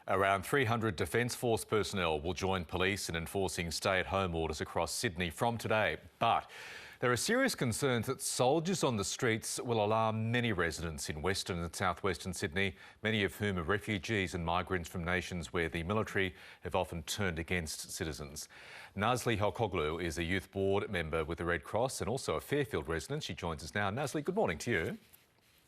Around 300 Defence Force personnel will join police in enforcing stay-at-home orders across Sydney from today. But there are serious concerns that soldiers on the streets will alarm many residents in Western and southwestern Sydney, many of whom are refugees and migrants from nations where the military have often turned against citizens. Nazli Hocaoglu is a youth board member with the Red Cross and also a Fairfield resident. She joins us now. Nazli, good morning to you.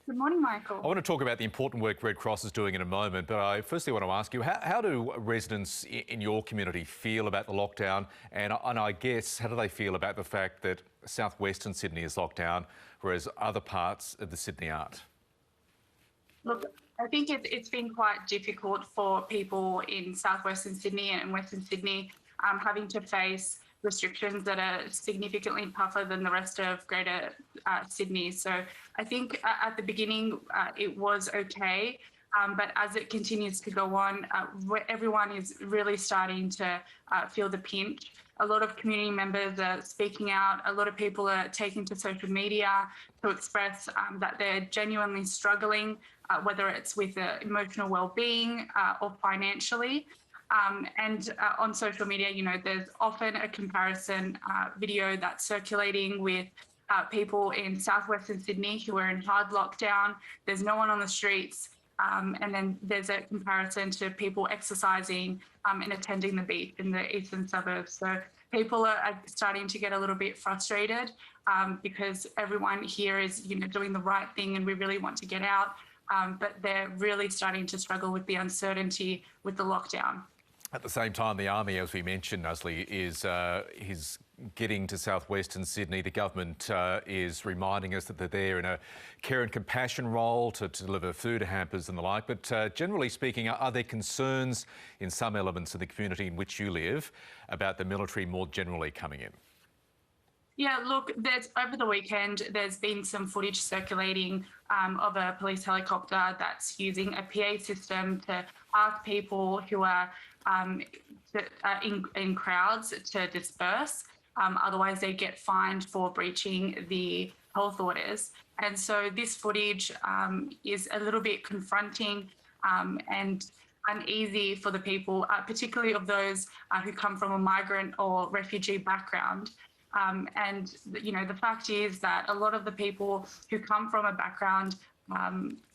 Good morning, Michael. I want to talk about the important work Red Cross is doing in a moment, but I firstly want to ask you, how do residents in your community feel about the lockdown? And I guess, how do they feel about the fact that southwestern Sydney is locked down, whereas other parts of the Sydney aren't? Look, I think it's been quite difficult for people in southwestern Sydney and western Sydney having to face restrictions that are significantly tougher than the rest of greater Sydney. So I think at the beginning it was okay, but as it continues to go on, everyone is really starting to feel the pinch. A lot of community members are speaking out. A lot of people are taking to social media to express that they're genuinely struggling, whether it's with emotional well-being or financially. On social media, you know, there's often a comparison video that's circulating with people in southwestern Sydney who are in hard lockdown. There's no one on the streets. And then there's a comparison to people exercising and attending the beach in the eastern suburbs. So people are starting to get a little bit frustrated because everyone here is, you know, doing the right thing and we really want to get out. But they're really starting to struggle with the uncertainty with the lockdown. At the same time, the Army, as we mentioned, Nazli, is getting to southwestern Sydney. The government is reminding us that they're there in a care and compassion role to deliver food hampers and the like. But generally speaking, are there concerns in some elements of the community in which you live about the military more generally coming in? Yeah, look, over the weekend, there's been some footage circulating of a police helicopter that's using a PA system to ask people who are in crowds to disperse. Otherwise, they get fined for breaching the health orders. And so this footage is a little bit confronting and uneasy for the people, particularly of those who come from a migrant or refugee background. And, you know, the fact is that a lot of the people who come from a background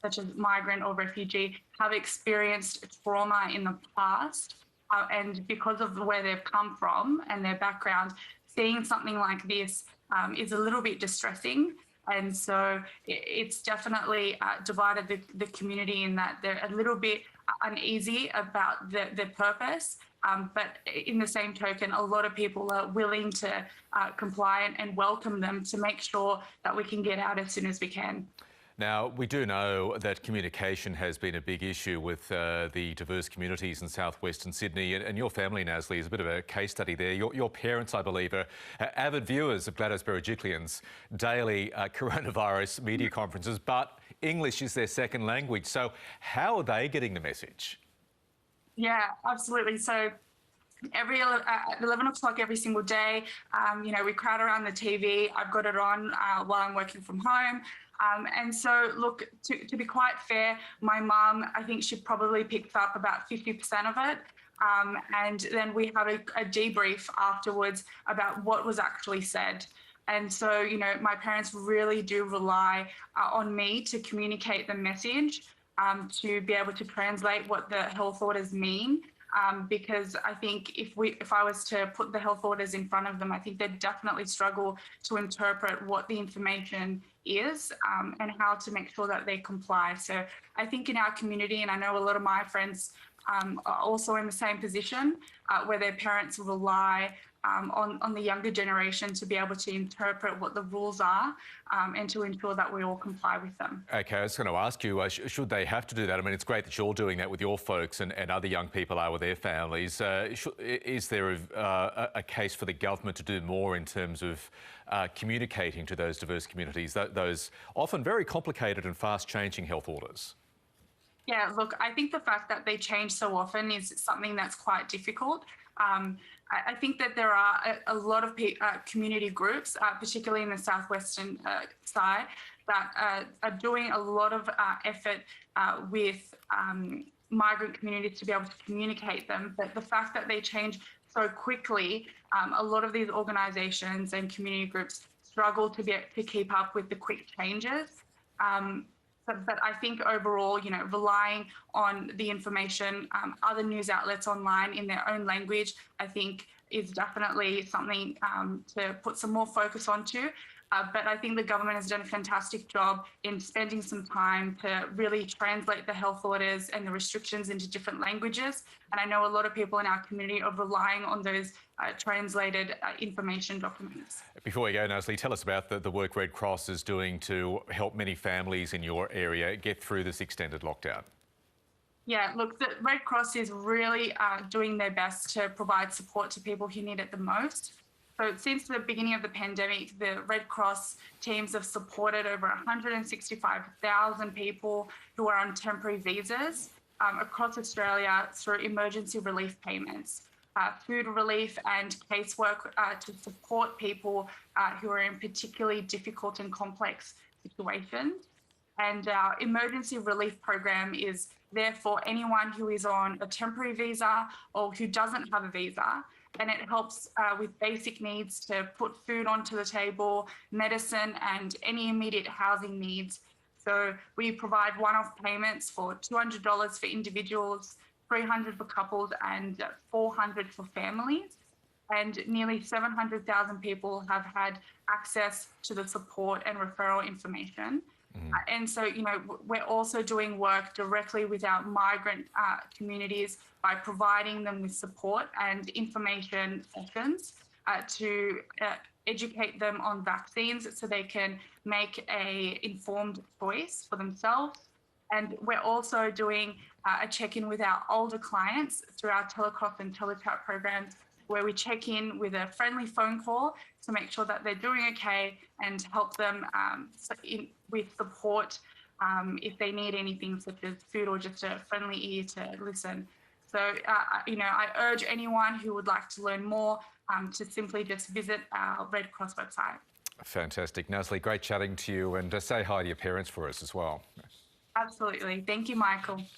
such as migrant or refugee have experienced trauma in the past. And because of where they've come from and their background, seeing something like this is a little bit distressing. And so it's definitely divided the community in that they're a little bit uneasy about the purpose. But in the same token, a lot of people are willing to comply and welcome them to make sure that we can get out as soon as we can. Now, we do know that communication has been a big issue with the diverse communities in southwestern Sydney, and your family, Nazli, is a bit of a case study there. Your parents, I believe, are avid viewers of Gladys Berejiklian's daily coronavirus media conferences, but English is their second language. So how are they getting the message? Yeah, absolutely. So at 11 o'clock every single day, you know, we crowd around the TV. I've got it on while I'm working from home. And so, look, to be quite fair, my mum, I think she probably picked up about 50% of it. And then we had a debrief afterwards about what was actually said. And so, you know, my parents really do rely on me to communicate the message, to be able to translate what the health orders mean. Because I think if I was to put the health orders in front of them, I think they'd definitely struggle to interpret what the information is and how to make sure that they comply. So I think in our community, and I know a lot of my friends are also in the same position, where their parents rely on the younger generation to be able to interpret what the rules are and to ensure that we all comply with them. OK, I was going to ask you, should they have to do that? I mean, it's great that you're doing that with your folks and other young people are with their families. Is there a case for the government to do more in terms of communicating to those diverse communities, those often very complicated and fast-changing health orders? Yeah, look, I think the fact that they change so often is something that's quite difficult. I think that there are a lot of community groups, particularly in the southwestern side, that are doing a lot of effort with migrant communities to be able to communicate them. But the fact that they change so quickly, a lot of these organisations and community groups struggle to keep up with the quick changes. But I think overall, relying on the information, other news outlets online in their own language, I think is definitely something to put some more focus onto. But I think the government has done a fantastic job in spending some time to really translate the health orders and the restrictions into different languages. And I know a lot of people in our community are relying on those translated information documents. Before we go, Nazli, tell us about the work Red Cross is doing to help many families in your area get through this extended lockdown. Yeah, look, the Red Cross is really doing their best to provide support to people who need it the most. So since the beginning of the pandemic, the Red Cross teams have supported over 165,000 people who are on temporary visas across Australia through emergency relief payments, food relief and casework to support people who are in particularly difficult and complex situations. And our emergency relief program is there for anyone who is on a temporary visa or who doesn't have a visa. And it helps with basic needs to put food onto the table, medicine, and any immediate housing needs. So we provide one-off payments for $200 for individuals, $300 for couples, and $400 for families. And nearly 700,000 people have had access to the support and referral information. And so, we're also doing work directly with our migrant communities by providing them with support and information sessions to educate them on vaccines so they can make an informed choice for themselves. And we're also doing a check-in with our older clients through our telecross and telechat programs, where we check in with a friendly phone call to make sure that they're doing okay and help them with support if they need anything such as food or just a friendly ear to listen. So, I urge anyone who would like to learn more to simply just visit our Red Cross website. Fantastic. Nazli, great chatting to you, and say hi to your parents for us as well. Absolutely. Thank you, Michael.